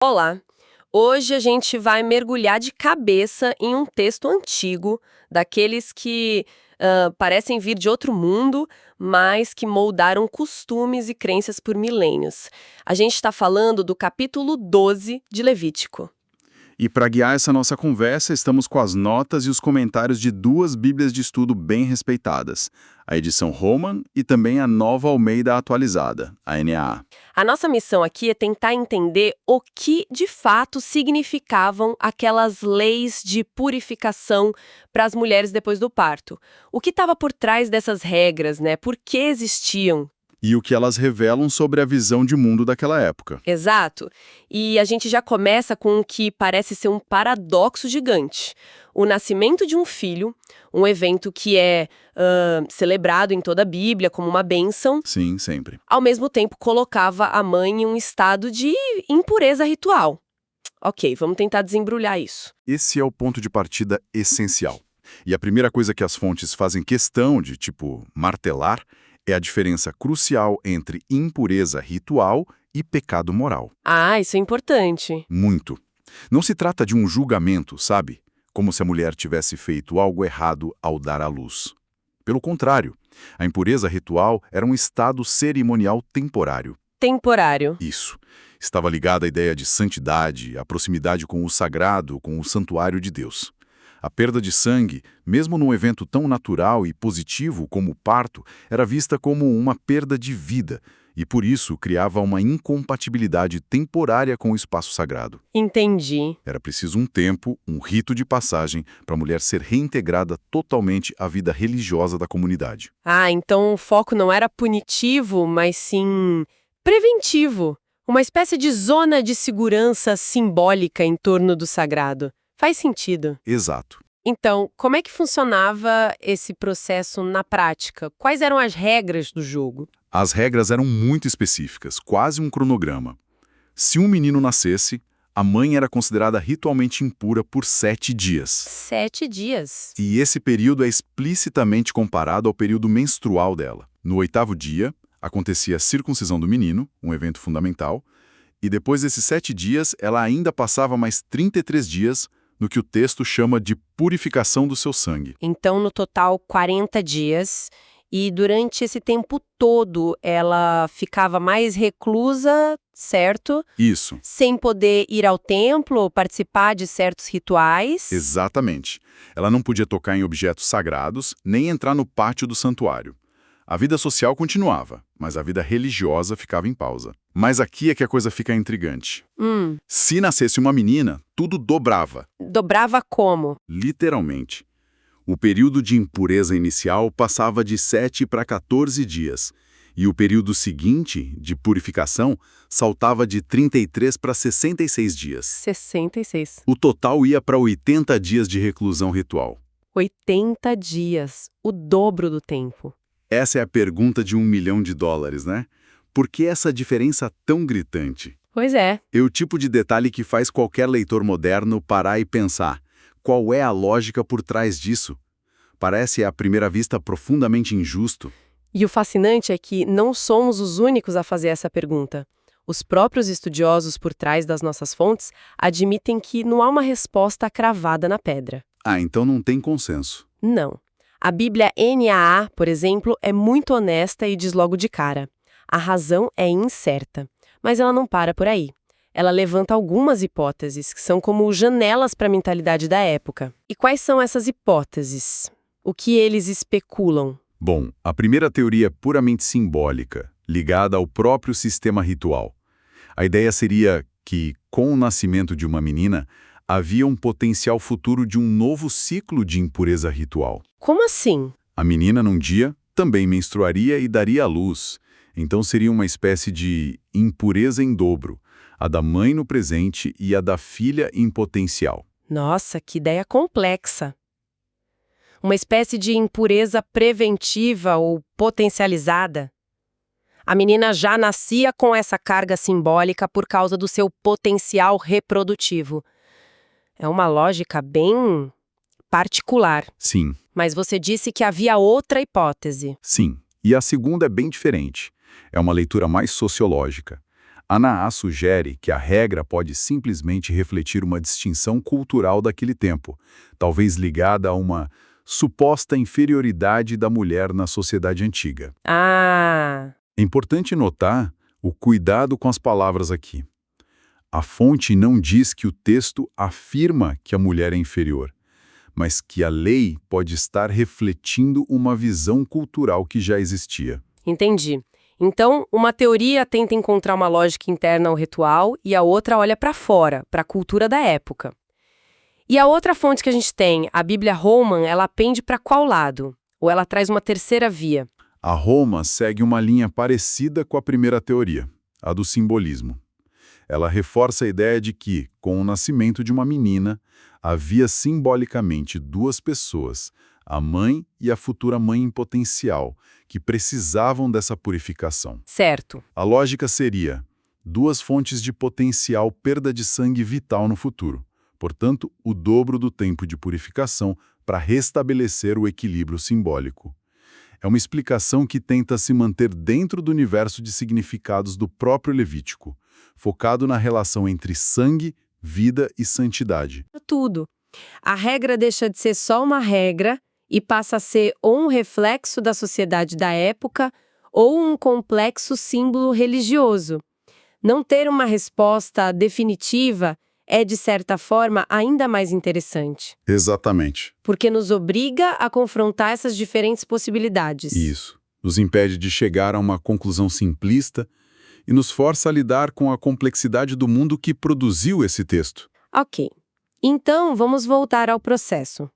Olá! Hoje a gente vai mergulhar de cabeça em um texto antigo, daqueles que parecem vir de outro mundo, mas que moldaram costumes e crenças por milênios. A gente está falando do capítulo 12 de Levítico. E para guiar essa nossa conversa, estamos com as notas e os comentários de duas Bíblias de estudo bem respeitadas, a edição Roman e também a Nova Almeida Atualizada, a NAA. A nossa missão aqui é tentar entender o que de fato significavam aquelas leis de purificação para as mulheres depois do parto. O que estava por trás dessas regras, né? Por que existiam? E o que elas revelam sobre a visão de mundo daquela época. Exato. E a gente já começa com o que parece ser um paradoxo gigante. O nascimento de um filho, um evento que é celebrado em toda a Bíblia como uma bênção, Sim, sempre. ao mesmo tempo colocava a mãe em um estado de impureza ritual. Ok, vamos tentar desembrulhar isso. Esse é o ponto de partida essencial. E a primeira coisa que as fontes fazem questão de, martelar, é a diferença crucial entre impureza ritual e pecado moral. Ah, isso é importante. Muito. Não se trata de um julgamento, sabe? Como se a mulher tivesse feito algo errado ao dar à luz. Pelo contrário, a impureza ritual era um estado cerimonial temporário. Temporário. Isso. Estava ligada à ideia de santidade, à proximidade com o sagrado, com o santuário de Deus. A perda de sangue, mesmo num evento tão natural e positivo como o parto, era vista como uma perda de vida e, por isso, criava uma incompatibilidade temporária com o espaço sagrado. Entendi. Era preciso um tempo, um rito de passagem, para a mulher ser reintegrada totalmente à vida religiosa da comunidade. Ah, então o foco não era punitivo, mas sim preventivo. Uma espécie de zona de segurança simbólica em torno do sagrado. Faz sentido. Exato. Então, como é que funcionava esse processo na prática? Quais eram as regras do jogo? As regras eram muito específicas, quase um cronograma. Se um menino nascesse, a mãe era considerada ritualmente impura por 7 dias. 7 dias. E esse período é explicitamente comparado ao período menstrual dela. No 8º dia, acontecia a circuncisão do menino, um evento fundamental, e depois desses 7 dias, ela ainda passava mais 33 dias no que o texto chama de purificação do seu sangue. Então, no total, 40 dias. E durante esse tempo todo, ela ficava mais reclusa, certo? Isso. Sem poder ir ao templo ou participar de certos rituais. Exatamente. Ela não podia tocar em objetos sagrados, nem entrar no pátio do santuário. A vida social continuava, mas a vida religiosa ficava em pausa. Mas aqui é que a coisa fica intrigante. Se nascesse uma menina, tudo dobrava. Dobrava como? Literalmente. O período de impureza inicial passava de 7 para 14 dias, e o período seguinte, de purificação, saltava de 33 para 66 dias. 66. O total ia para 80 dias de reclusão ritual. 80 dias. O dobro do tempo. Essa é a pergunta de $1 milhão, né? Por que essa diferença tão gritante? Pois é. É o tipo de detalhe que faz qualquer leitor moderno parar e pensar: qual é a lógica por trás disso? Parece, à primeira vista, profundamente injusto. E o fascinante é que não somos os únicos a fazer essa pergunta. Os próprios estudiosos por trás das nossas fontes admitem que não há uma resposta cravada na pedra. Ah, então não tem consenso. Não. A Bíblia NAA, por exemplo, é muito honesta e diz logo de cara: a razão é incerta. Mas ela não para por aí. Ela levanta algumas hipóteses, que são como janelas para a mentalidade da época. E quais são essas hipóteses? O que eles especulam? Bom, a primeira teoria é puramente simbólica, ligada ao próprio sistema ritual. A ideia seria que, com o nascimento de uma menina, havia um potencial futuro de um novo ciclo de impureza ritual. Como assim? A menina, num dia, também menstruaria e daria à luz. Então seria uma espécie de impureza em dobro, a da mãe no presente e a da filha em potencial. Nossa, que ideia complexa! Uma espécie de impureza preventiva ou potencializada. A menina já nascia com essa carga simbólica por causa do seu potencial reprodutivo. É uma lógica bem particular. Sim. Mas você disse que havia outra hipótese. Sim. E a segunda é bem diferente. É uma leitura mais sociológica. Anaá sugere que a regra pode simplesmente refletir uma distinção cultural daquele tempo, talvez ligada a uma suposta inferioridade da mulher na sociedade antiga. Ah, É importante notar o cuidado com as palavras aqui. A fonte não diz que o texto afirma que a mulher é inferior, mas que a lei pode estar refletindo uma visão cultural que já existia. entendi. Então, uma teoria tenta encontrar uma lógica interna ao ritual e a outra olha para fora, para a cultura da época. E a outra fonte que a gente tem, a Bíblia Holman, ela pende para qual lado? Ou ela traz uma terceira via? A Roma segue uma linha parecida com a primeira teoria, a do simbolismo. Ela reforça a ideia de que, com o nascimento de uma menina, havia simbolicamente duas pessoas, a mãe e a futura mãe em potencial, que precisavam dessa purificação. Certo. A lógica seria duas fontes de potencial perda de sangue vital no futuro, portanto, o dobro do tempo de purificação para restabelecer o equilíbrio simbólico. É uma explicação que tenta se manter dentro do universo de significados do próprio Levítico, focado na relação entre sangue, vida e santidade. Tudo. A regra deixa de ser só uma regra e passa a ser ou um reflexo da sociedade da época ou um complexo símbolo religioso. Não ter uma resposta definitiva é, de certa forma, ainda mais interessante, Exatamente. porque nos obriga a confrontar essas diferentes possibilidades. Isso. Nos impede de chegar a uma conclusão simplista e nos força a lidar com a complexidade do mundo que produziu esse texto. Ok. Então, vamos voltar ao processo.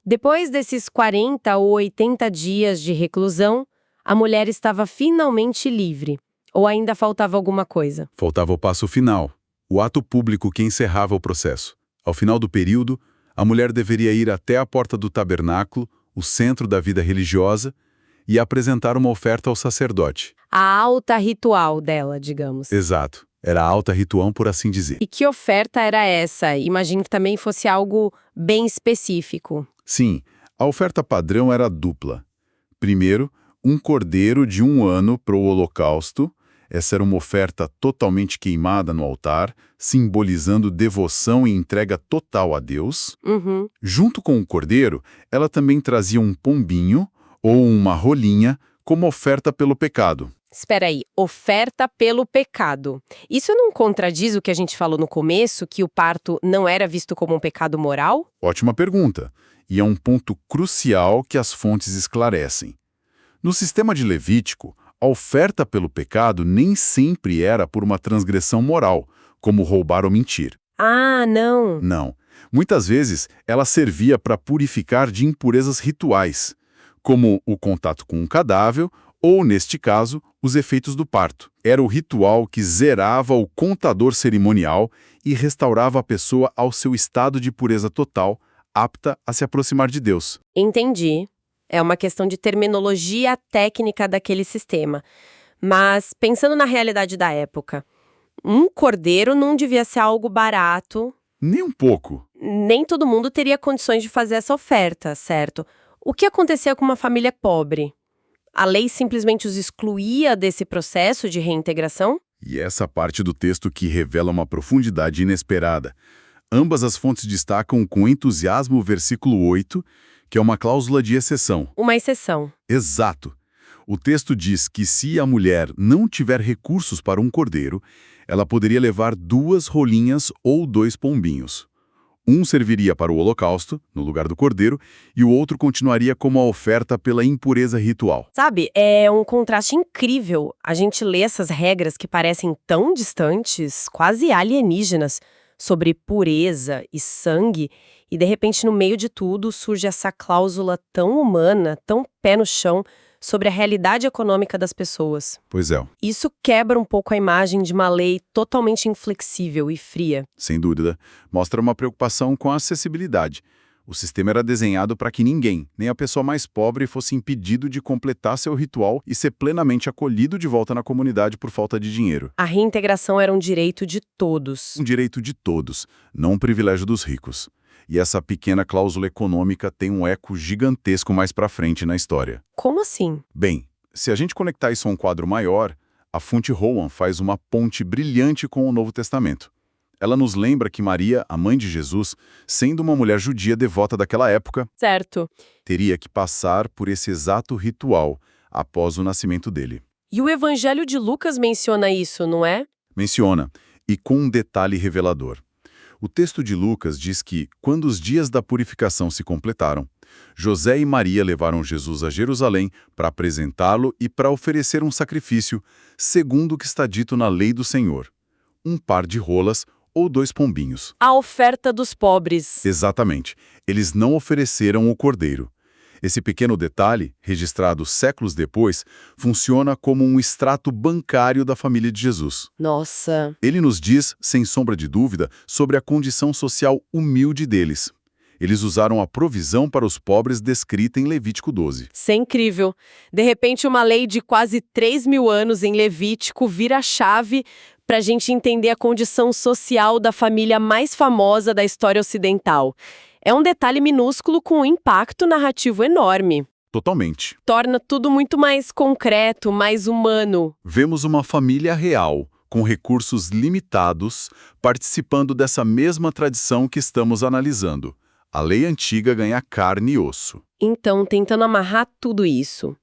Depois desses 40 ou 80 dias de reclusão, a mulher estava finalmente livre. Ou ainda faltava alguma coisa? Faltava o passo final, o ato público que encerrava o processo. Ao final do período, a mulher deveria ir até a porta do tabernáculo, o centro da vida religiosa, e apresentar uma oferta ao sacerdote. A alta ritual dela, digamos. Exato. Era a alta ritual, por assim dizer. E que oferta era essa? Imagino que também fosse algo bem específico. Sim, a oferta padrão era dupla. Primeiro, um cordeiro de 1 ano para o holocausto. Essa era uma oferta totalmente queimada no altar, simbolizando devoção e entrega total a Deus. Uhum. Junto com o cordeiro, ela também trazia um pombinho ou uma rolinha como oferta pelo pecado. Espera aí, oferta pelo pecado. Isso não contradiz o que a gente falou no começo, que o parto não era visto como um pecado moral? Ótima pergunta. E é um ponto crucial que as fontes esclarecem. No sistema de Levítico, a oferta pelo pecado nem sempre era por uma transgressão moral, como roubar ou mentir. Ah, não. Não. Muitas vezes, ela servia para purificar de impurezas rituais, como o contato com um cadáver ou, neste caso, os efeitos do parto. Era o ritual que zerava o contador cerimonial e restaurava a pessoa ao seu estado de pureza total, apta a se aproximar de Deus. Entendi. É uma questão de terminologia técnica daquele sistema. Mas, pensando na realidade da época, um cordeiro não devia ser algo barato. Nem um pouco. Nem todo mundo teria condições de fazer essa oferta, certo? O que acontecia com uma família pobre? A lei simplesmente os excluía desse processo de reintegração? E essa parte do texto que revela uma profundidade inesperada. Ambas as fontes destacam com entusiasmo o versículo 8, que é uma cláusula de exceção. Uma exceção. Exato. O texto diz que se a mulher não tiver recursos para um cordeiro, ela poderia levar 2 rolinhas ou 2 pombinhos. Um serviria para o holocausto, no lugar do cordeiro, e o outro continuaria como a oferta pela impureza ritual. Sabe, é um contraste incrível. A gente lê essas regras que parecem tão distantes, quase alienígenas, sobre pureza e sangue, e de repente, no meio de tudo, surge essa cláusula tão humana, tão pé no chão, sobre a realidade econômica das pessoas. Pois é, Isso quebra um pouco a imagem de uma lei totalmente inflexível e fria. sem dúvida, mostra uma preocupação com a acessibilidade. O sistema era desenhado para que ninguém, nem a pessoa mais pobre, fosse impedido de completar seu ritual e ser plenamente acolhido de volta na comunidade por falta de dinheiro. A reintegração era um direito de todos. Um direito de todos, não um privilégio dos ricos. E essa pequena cláusula econômica tem um eco gigantesco mais para frente na história. Como assim? Bem, se a gente conectar isso a um quadro maior, A fonte Rowan faz uma ponte brilhante com o Novo Testamento. Ela nos lembra que Maria, a mãe de Jesus, sendo uma mulher judia devota daquela época, Certo. teria que passar por esse exato ritual após o nascimento dele. E o Evangelho de Lucas menciona isso, não é? Menciona, e com um detalhe revelador. O texto de Lucas diz que, quando os dias da purificação se completaram, José e Maria levaram Jesus a Jerusalém para apresentá-lo e para oferecer um sacrifício, segundo o que está dito na lei do Senhor: um par de rolas ou 2 pombinhos. A oferta dos pobres. Exatamente. Eles não ofereceram o cordeiro. Esse pequeno detalhe, registrado séculos depois, funciona como um extrato bancário da família de Jesus. Nossa, Ele nos diz, sem sombra de dúvida, sobre a condição social humilde deles. Eles usaram a provisão para os pobres descrita em Levítico 12. isso é incrível. De repente, uma lei de quase 3.000 anos em Levítico vira a chave para a gente entender a condição social da família mais famosa da história ocidental. É um detalhe minúsculo com um impacto narrativo enorme. Totalmente. Torna tudo muito mais concreto, mais humano. Vemos uma família real, com recursos limitados, participando dessa mesma tradição que estamos analisando. A lei antiga ganha carne e osso. Então, tentando amarrar tudo isso,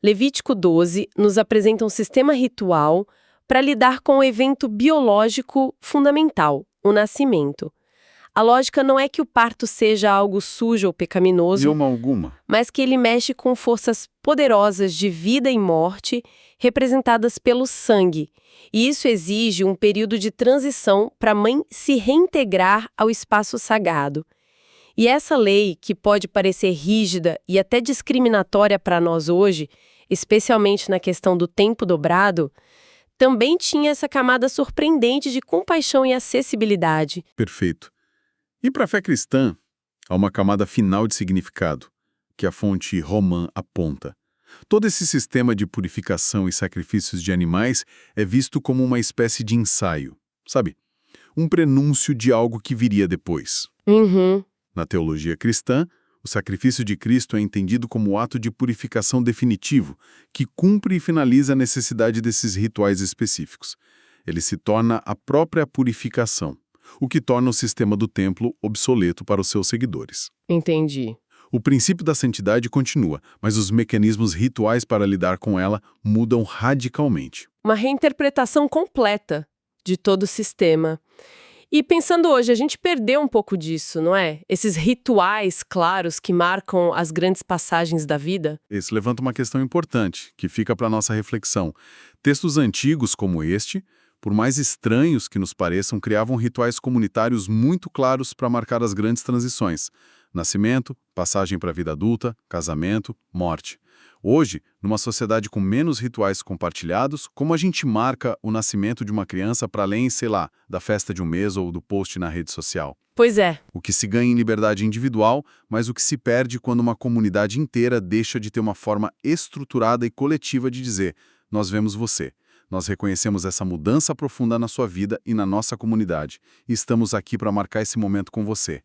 Levítico 12 nos apresenta um sistema ritual para lidar com o evento biológico fundamental, o nascimento. A lógica não é que o parto seja algo sujo ou pecaminoso, De uma alguma. mas que ele mexe com forças poderosas de vida e morte representadas pelo sangue. E isso exige um período de transição para a mãe se reintegrar ao espaço sagrado. E essa lei, que pode parecer rígida e até discriminatória para nós hoje, especialmente na questão do tempo dobrado, também tinha essa camada surpreendente de compaixão e acessibilidade. Perfeito. E para a fé cristã, há uma camada final de significado, que a fonte Romã aponta. Todo esse sistema de purificação e sacrifícios de animais é visto como uma espécie de ensaio, sabe? Um prenúncio de algo que viria depois. Uhum. Na teologia cristã, o sacrifício de Cristo é entendido como o ato de purificação definitivo, que cumpre e finaliza a necessidade desses rituais específicos. Ele se torna a própria purificação, o que torna o sistema do templo obsoleto para os seus seguidores. Entendi. O princípio da santidade continua, mas os mecanismos rituais para lidar com ela mudam radicalmente. Uma reinterpretação completa de todo o sistema. E pensando hoje, a gente perdeu um pouco disso, não é? Esses rituais claros que marcam as grandes passagens da vida. Esse levanta uma questão importante, que fica para nossa reflexão. Textos antigos como este, por mais estranhos que nos pareçam, criavam rituais comunitários muito claros para marcar as grandes transições: nascimento, passagem para a vida adulta, casamento, morte. Hoje, numa sociedade com menos rituais compartilhados, como a gente marca o nascimento de uma criança para além, sei lá, da festa de um mês ou do post na rede social? Pois é. O que se ganha em liberdade individual, mas o que se perde quando uma comunidade inteira deixa de ter uma forma estruturada e coletiva de dizer: nós vemos você. Nós reconhecemos essa mudança profunda na sua vida e na nossa comunidade, e estamos aqui para marcar esse momento com você.